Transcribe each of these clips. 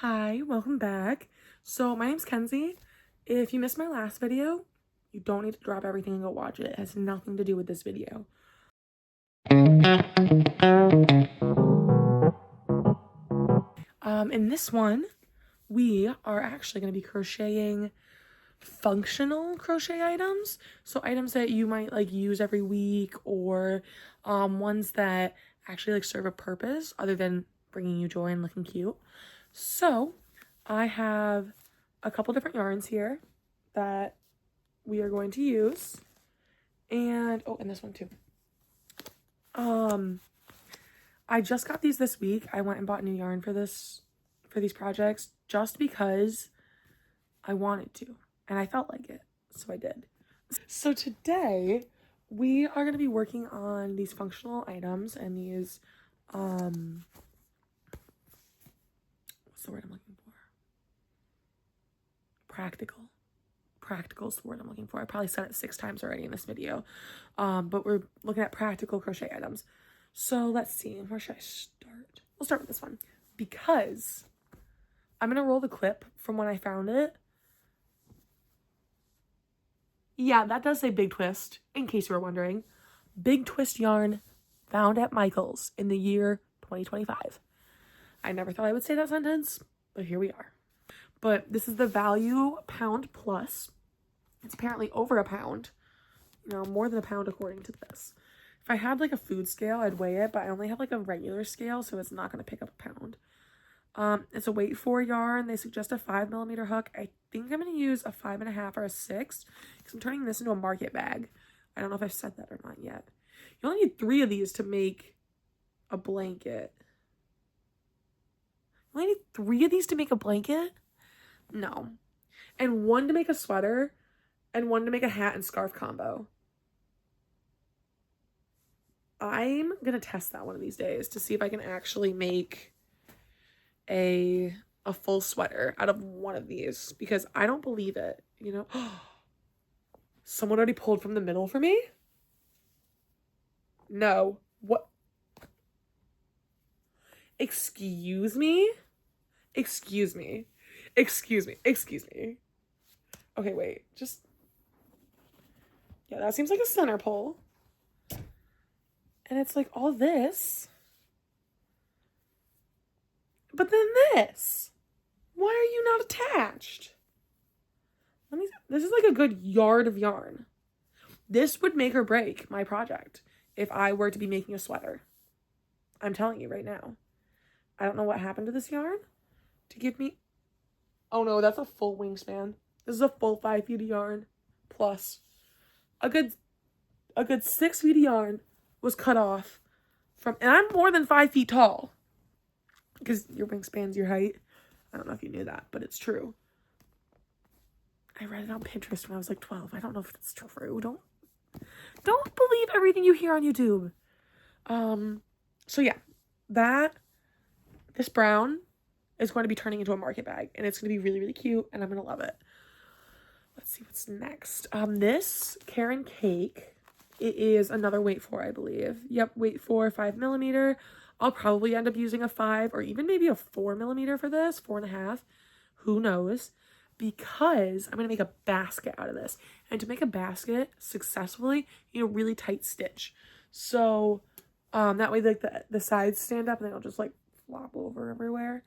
Hi, welcome back. So my name's Kenzie. If you missed my last video, you don't need to drop everything and go watch it. It has nothing to do with this video. In this one, we are actually going to be crocheting functional crochet items. So items that you might like use every week, or ones that actually like serve a purpose other than bringing you joy and looking cute. So I have a couple different yarns here that we are going to use, and oh, and this one too. I just got these this week. I went and bought new yarn for these projects just because I wanted to and I felt like it, so I did. So today we are going to be working on these functional items and these what's the word I'm looking for? Practical is the word I'm looking for. I probably said it 6 times already in this video. But we're looking at practical crochet items. So let's see, where should I start? We'll start with this one because I'm gonna roll the clip from when I found it. Yeah, that does say Big Twist, in case you were wondering. Big Twist yarn found at Michael's in the year 2025. I never thought I would say that sentence, but here we are. But this is the value pound plus. It's apparently over a pound. You know, more than a pound according to this. If I had like a food scale, I'd weigh it, but I only have like a regular scale, so it's not going to pick up a pound. It's a weight 4 yarn. They suggest a 5mm hook. I think I'm going to use a 5.5 or a 6 because I'm turning this into a market bag. I don't know if I've said that or not yet. You only need 3 of these to make a blanket. You only need 3 of these to make a blanket? No. And 1 to make a sweater and 1 to make a hat and scarf combo. I'm going to test that one of these days to see if I can actually make a full sweater out of one of these, because I don't believe it, you know. Someone already pulled from the middle for me? No. What? Excuse me? Excuse me. Excuse me. Excuse me. Okay, wait. Just... yeah, that seems like a center pull. And it's like all this. But then this. Why are you not attached? This is like a good yard of yarn. This would make or break my project if I were to be making a sweater. I'm telling you right now. I don't know what happened to this yarn to give me... oh no, that's a full wingspan. This is a full 5 feet of yarn plus a good 6 feet of yarn was cut off from, and I'm more than 5 feet tall because your wingspan's your height. I don't know if you knew that, but it's true. I read it on Pinterest when I was like 12. I don't know if it's true. Don't believe everything you hear on YouTube. So yeah, this brown is going to be turning into a market bag, and it's going to be really, really cute, and I'm going to love it. Let's see what's next. This Karen Cake, it is another weight 4, I believe. Yep, weight 4, 5mm. I'll probably end up using a 5 or even maybe a 4mm for this, 4.5. Who knows? Because I'm going to make a basket out of this. And to make a basket successfully, you need a really tight stitch. So that way like the sides stand up and they don't just like flop over everywhere.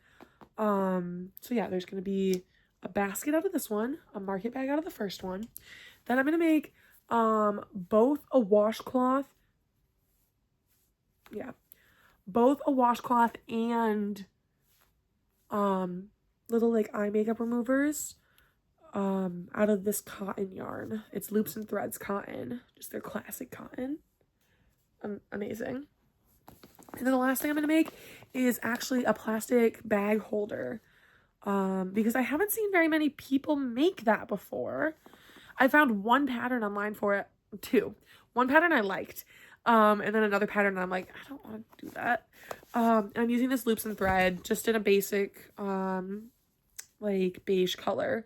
So yeah, there's going to be a basket out of this one, a market bag out of the first one. Then I'm going to make both a washcloth. Yeah. Both a washcloth and little like eye makeup removers out of this cotton yarn. It's Loops and Threads cotton, just their classic cotton. Amazing. And then the last thing I'm going to make is actually a plastic bag holder, because I haven't seen very many people make that before. I found one pattern online for it, 2. One pattern I liked, and then another pattern I'm like, I don't want to do that. I'm using this Loops and Thread just in a basic like beige color.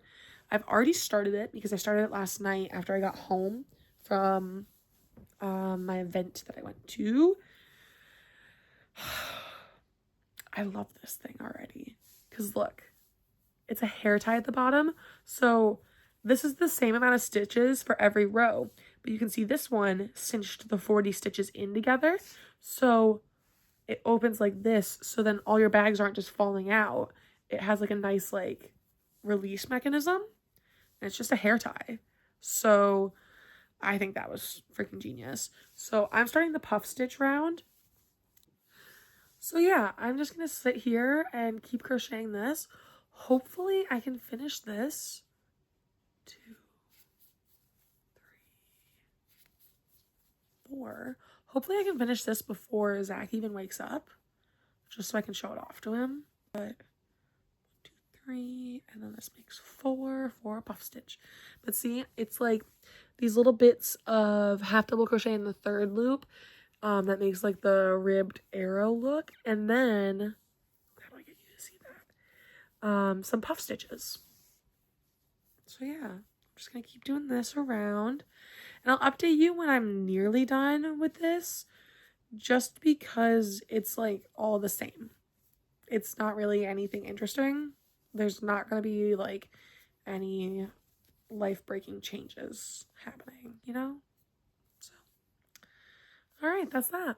I've already started it because I started it last night after I got home from my event that I went to. I love this thing already because look, it's a hair tie at the bottom. So this is the same amount of stitches for every row, but you can see this one cinched the 40 stitches in together. So it opens like this. So then all your bags aren't just falling out. It has like a nice like release mechanism. And it's just a hair tie. So I think that was freaking genius. So I'm starting the puff stitch round. So yeah, I'm just going to sit here and keep crocheting this. Hopefully I can finish this. 2, 3, 4. Hopefully I can finish this before Zach even wakes up, just so I can show it off to him. But 1, 2, 3, and then this makes 4 puff stitch. But see, it's like these little bits of half double crochet in the third loop that makes like the ribbed arrow look, and then how do I get you to see that? Some puff stitches. So yeah, I'm just gonna keep doing this around, and I'll update you when I'm nearly done with this, just because it's like all the same. It's not really anything interesting. There's not gonna be like any life-breaking changes happening, you know? So all right, that's that.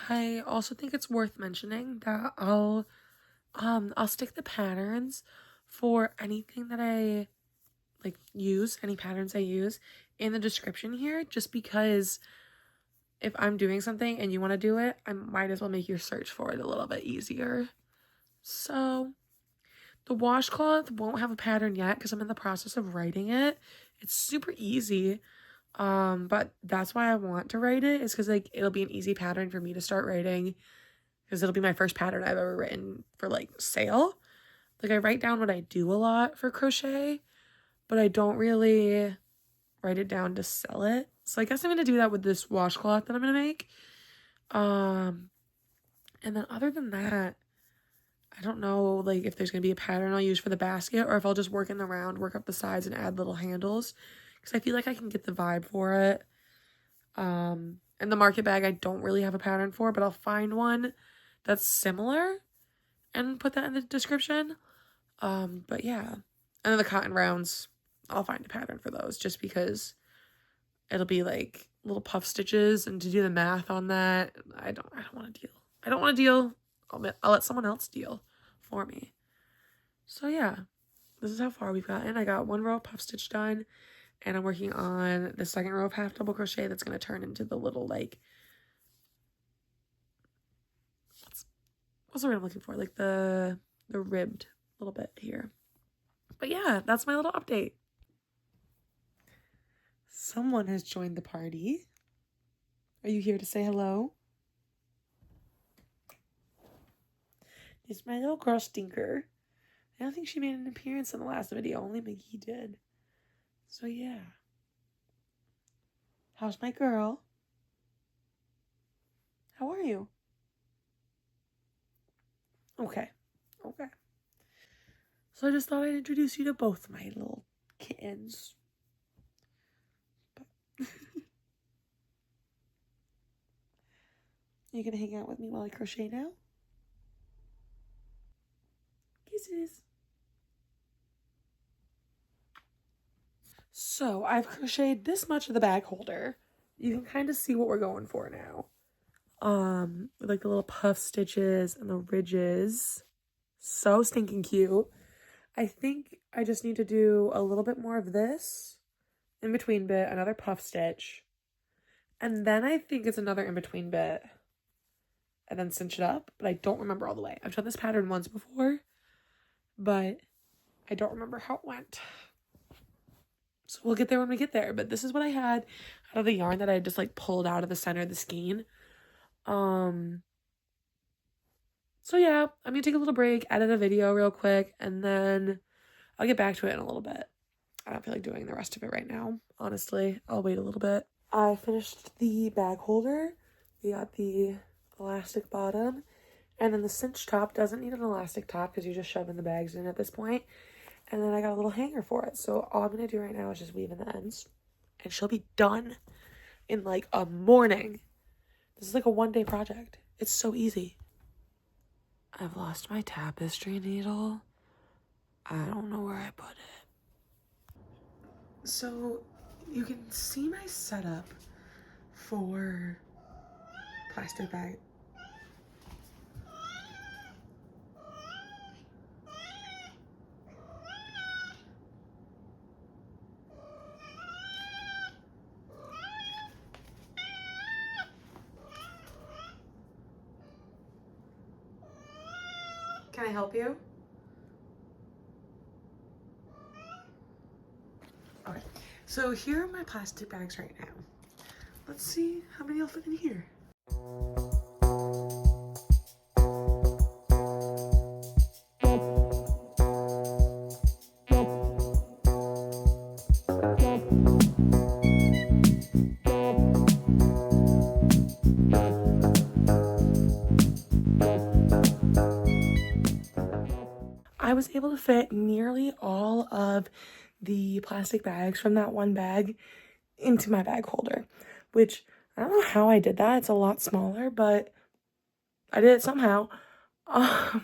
I also think it's worth mentioning that I'll stick the patterns for anything that I like use, any patterns I use, in the description here, just because if I'm doing something and you want to do it, I might as well make your search for it a little bit easier. So the washcloth won't have a pattern yet because I'm in the process of writing it. It's super easy. But that's why I want to write it, is because like it'll be an easy pattern for me to start writing, because it'll be my first pattern I've ever written for like sale. Like I write down what I do a lot for crochet, but I don't really write it down to sell it. So I guess I'm gonna do that with this washcloth that I'm gonna make. And then other than that, I don't know like if there's gonna be a pattern I'll use for the basket, or if I'll just work in the round, work up the sides, and add little handles, because I feel like I can get the vibe for it. And the market bag I don't really have a pattern for, but I'll find one that's similar and put that in the description. But yeah. And then the cotton rounds, I'll find a pattern for those, just because it'll be like little puff stitches, and to do the math on that, I don't want to deal. I don't want to deal. I'll let someone else deal for me. So yeah, this is how far we've gotten. I got 1 row of puff stitch done, and I'm working on the second row of half double crochet that's going to turn into the little like, what's the word I'm looking for? Like the ribbed little bit here. But yeah, that's my little update. Someone has joined the party. Are you here to say hello? It's my little girl Stinker. I don't think she made an appearance in the last video. Only McGee did. So yeah. How's my girl? How are you? Okay. Okay. So I just thought I'd introduce you to both my little kittens. You gonna hang out with me while I crochet now? Kisses. So I've crocheted this much of the bag holder. You can kind of see what we're going for now. With like the little puff stitches and the ridges. So stinking cute. I think I just need to do a little bit more of this in between bit, another puff stitch, and then I think it's another in between bit, and then cinch it up, but I don't remember all the way. I've done this pattern once before, but I don't remember how it went. So we'll get there when we get there, but this is what I had out of the yarn that I just like pulled out of the center of the skein. So yeah, I'm gonna take a little break, edit a video real quick, and then I'll get back to it in a little bit. I don't feel like doing the rest of it right now, honestly. I'll wait a little bit. I finished the bag holder. We got the elastic bottom, and then the cinch top doesn't need an elastic top because you're just shoving the bags in at this point. And then I got a little hanger for it. So all I'm gonna do right now is just weave in the ends, and she'll be done in like a morning. This is like a 1-day project. It's so easy. I've lost my tapestry needle. I don't know where I put it. So you can see my setup for plastic bag. Can I help you? Okay, so here are my plastic bags right now. Let's see how many will fit in here. I was able to fit nearly all of the plastic bags from that one bag into my bag holder, which I don't know how I did that. It's a lot smaller, but I did it somehow. I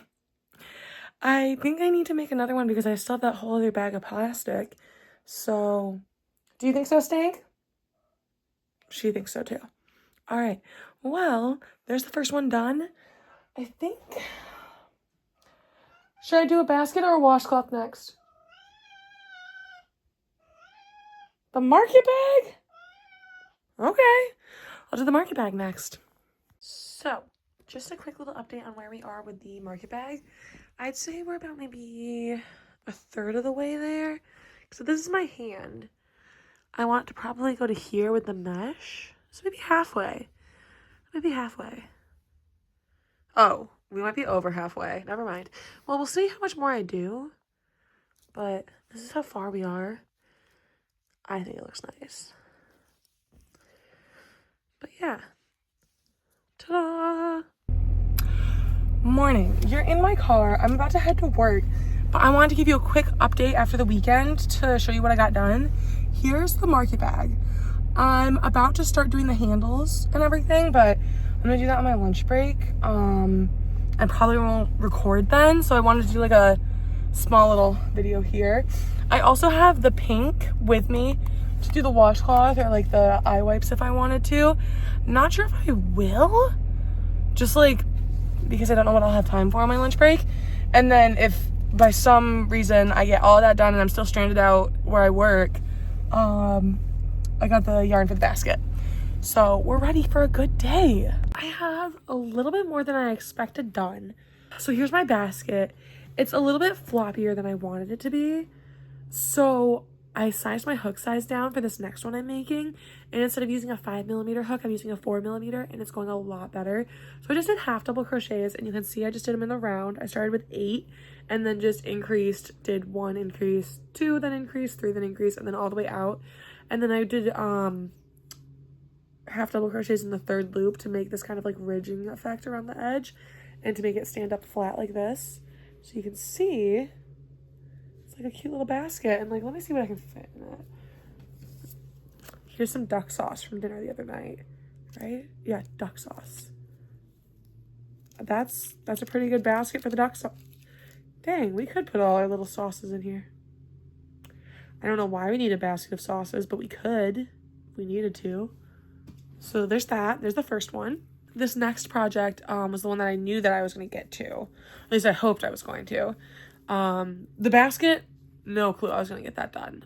think I need to make another one because I still have that whole other bag of plastic. So, do you think so, Stank? She thinks so too. All right. Well, there's the first one done. I think... Should I do a basket or a washcloth next? The market bag? Okay. I'll do the market bag next. So, just a quick little update on where we are with the market bag. I'd say we're about maybe a third of the way there. So this is my hand. I want to probably go to here with the mesh. So maybe halfway. Maybe halfway. Oh, we might be over halfway. Never mind. Well, we'll see how much more I do. But this is how far we are. I think it looks nice. But yeah. Ta-da! Morning. You're in my car. I'm about to head to work. But I wanted to give you a quick update after the weekend to show you what I got done. Here's the market bag. I'm about to start doing the handles and everything, but I'm gonna do that on my lunch break. I probably won't record then, so I wanted to do like a small little video here. I also have the pink with me to do the washcloth or like the eye wipes if I wanted to. Not sure if I will, just like because I don't know what I'll have time for on my lunch break. And then if by some reason I get all of that done and I'm still stranded out where I work, I got the yarn for the basket. So we're ready for a good day. I have a little bit more than I expected done. So here's my basket. It's a little bit floppier than I wanted it to be. So I sized my hook size down for this next one I'm making. And instead of using a 5mm hook, I'm using a 4mm and it's going a lot better. So I just did half double crochets and you can see I just did them in the round. I started with 8 and then just increased, did 1 increase, 2, then increase, 3, then increase, and then all the way out. And then I did half double crochets in the third loop to make this kind of like ridging effect around the edge and to make it stand up flat like this. So you can see it's like a cute little basket, and like let me see what I can fit in it. Here's some duck sauce from dinner the other night, right? Yeah, duck sauce. That's a pretty good basket for the duck sauce. Dang, we could put all our little sauces in here. I don't know why we need a basket of sauces, but we could if we needed to. So there's that. There's the first one. This next project was the one that I knew that I was going to get to. At least I hoped I was going to. The basket, no clue I was going to get that done.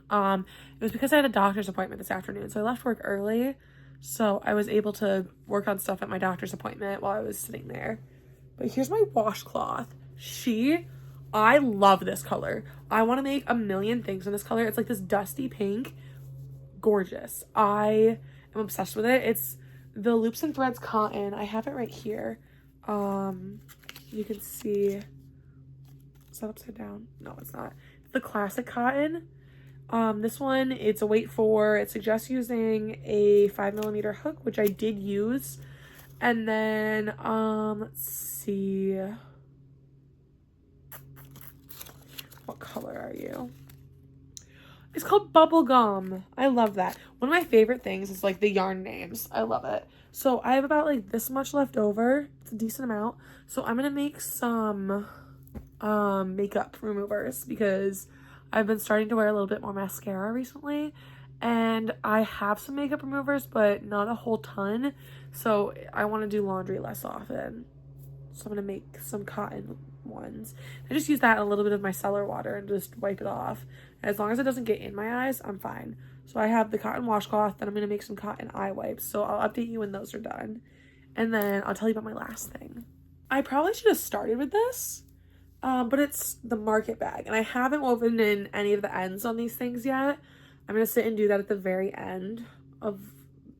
It was because I had a doctor's appointment this afternoon. So I left work early. So I was able to work on stuff at my doctor's appointment while I was sitting there. But here's my washcloth. I love this color. I want to make a million things in this color. It's like this dusty pink. Gorgeous. I am obsessed with it. It's the Loops and Threads cotton. I have it right here. You can see. Is that upside down? No, it's not. It's the classic cotton. This one, it's a weight 4. It suggests using a 5mm hook, which I did use. And then, let's see. What color are you? It's called Bubblegum. I love that. One of my favorite things is like the yarn names. I love it. So I have about like this much left over. It's a decent amount. So I'm going to make some makeup removers because I've been starting to wear a little bit more mascara recently, and I have some makeup removers, but not a whole ton, so I want to do laundry less often. So I'm gonna make some cotton ones. I just use that in a little bit of my cellar water and just wipe it off. As long as it doesn't get in my eyes, I'm fine. So I have the cotton washcloth, then I'm gonna make some cotton eye wipes. So I'll update you when those are done. And then I'll tell you about my last thing. I probably should have started with this, but it's the market bag. And I haven't woven in any of the ends on these things yet. I'm gonna sit and do that at the very end of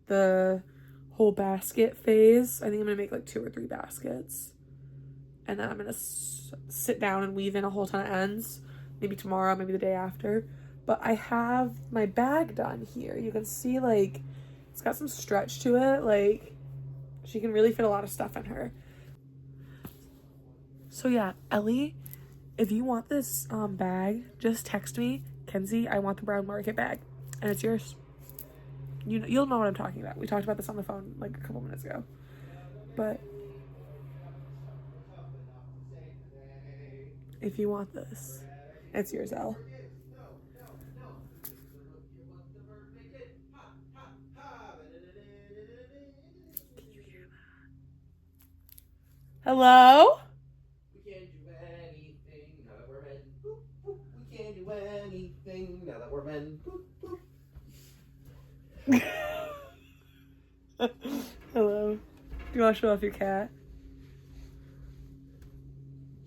the whole basket phase. I think I'm gonna make like 2 or 3 baskets. And then I'm gonna sit down and weave in a whole ton of ends, maybe tomorrow, maybe the day after. But I have my bag done here. You can see, like, it's got some stretch to it. Like, she can really fit a lot of stuff in her. So yeah, Ellie, if you want this bag, just text me, Kenzie, I want the brown market bag, and it's yours. You'll know what I'm talking about. We talked about this on the phone like a couple minutes ago. But if you want this, it's yours, Elle. Hello? We can't do anything now that we're men. Boop, boop. We can't do anything now that we're men. Boop, boop. Hello. Do you want to show off your cat?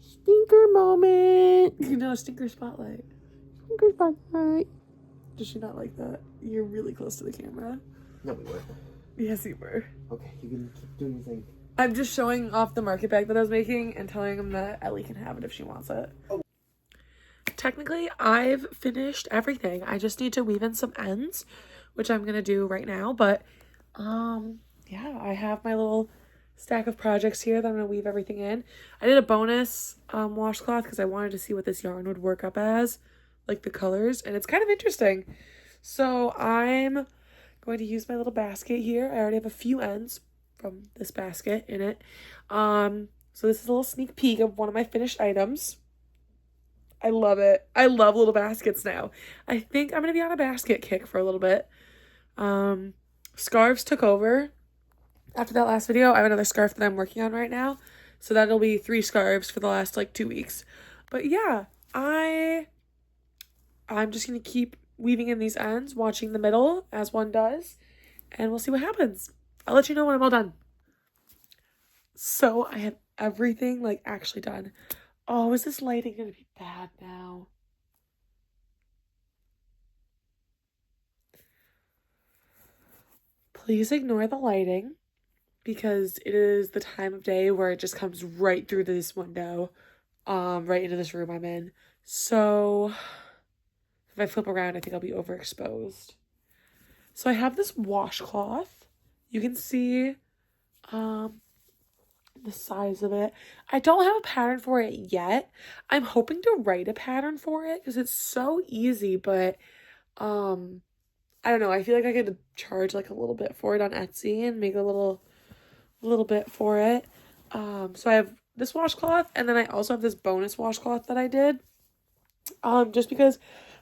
Stinker moment. You know, stinker spotlight. Stinker spotlight. Does she not like that? You're really close to the camera. No, we weren't. Yes, you were. Okay, you can keep doing your thing. I'm just showing off the market bag that I was making and telling him that Ellie can have it if she wants it. Oh. Technically, I've finished everything. I just need to weave in some ends, which I'm gonna do right now. But, yeah, I have my little stack of projects here that I'm gonna weave everything in. I did a bonus washcloth because I wanted to see what this yarn would work up as, like the colors, and it's kind of interesting. So I'm going to use my little basket here. I already have a few ends from this basket in it. So this is a little sneak peek of one of my finished items. I love it. I love little baskets now. I think I'm gonna be on a basket kick for a little bit. Scarves took over after that last video. I have another scarf that I'm working on right now, so that'll be 3 scarves for the last like 2 weeks. But yeah, I'm just gonna keep weaving in these ends, watching the middle as one does, and we'll see what happens. I'll let you know when I'm all done. So I have everything like actually done. Oh, is this lighting gonna be bad now? Please ignore the lighting because it is the time of day where it just comes right through this window, right into this room I'm in. So if I flip around, I think I'll be overexposed. So I have this washcloth. You can see the size of it. I don't have a pattern for it yet. I'm hoping to write a pattern for it because it's so easy, but I don't know. I feel like I could charge like a little bit for it on Etsy and make a little bit for it. So I have this washcloth, and then I also have this bonus washcloth that I did just because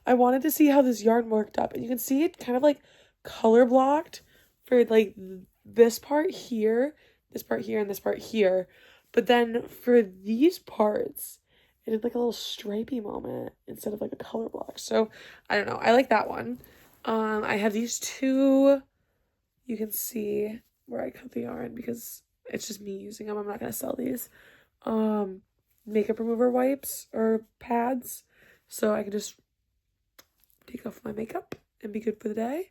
I wanted to see how this yarn worked up. And you can see it kind of like color blocked for like this part here, and this part here. But then for these parts, it did like a little stripey moment instead of like a color block. So I don't know. I like that one. I have these 2. You can see where I cut the yarn because it's just me using them. I'm not going to sell these. Makeup remover wipes or pads. So I can just take off my makeup and be good for the day.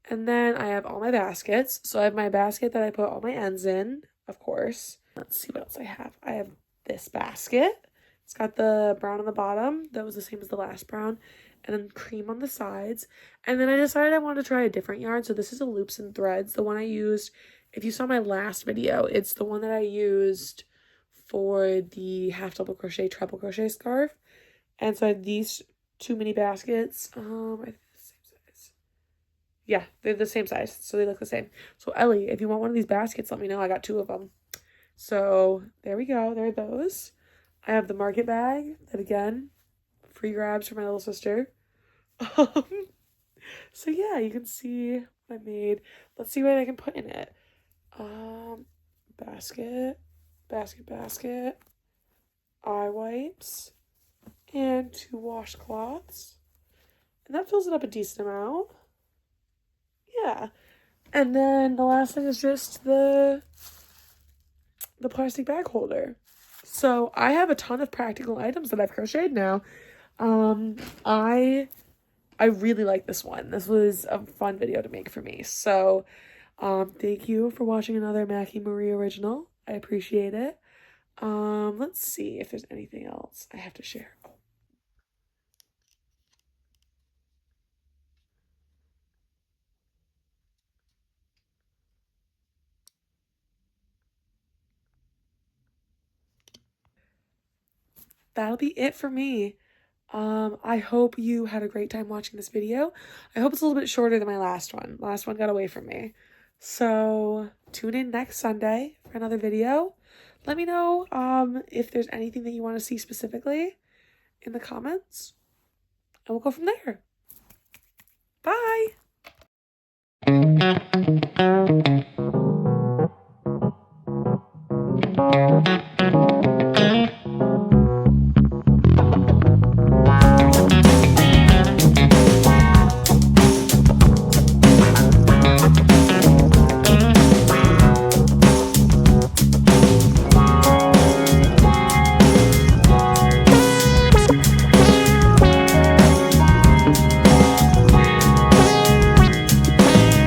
And then I have all my baskets. So I have my basket that I put all my ends in, of course. Let's see what else I have. I have this basket. It's got the brown on the bottom. That was the same as the last brown. And then cream on the sides. And then I decided I wanted to try a different yarn. So this is a Loops and Threads. The one I used, if you saw my last video, it's the one that I used for the half double crochet, treble crochet scarf. And so I had these 2 mini baskets. I think the same size. Yeah, they're the same size. So they look the same. So Ellie, if you want one of these baskets, let me know. I got 2 of them. So there we go. There are those. I have the market bag that, again, free grabs for my little sister. Um, so yeah, you can see what I made. Let's see what I can put in it. Basket, basket, eye wipes, and 2 washcloths. And that fills it up a decent amount. Yeah. And then the last thing is just the plastic bag holder. So I have a ton of practical items that I've crocheted now. I really like this one. This was a fun video to make for me. So thank you for watching another Mackie Marie original. I appreciate it. Let's see if there's anything else I have to share. Oh. That'll be it for me. I hope you had a great time watching this video. I hope it's a little bit shorter than my last one. Last one got away from me. So tune in next Sunday for another video. Let me know if there's anything that you want to see specifically in the comments, and we'll go from there. Bye!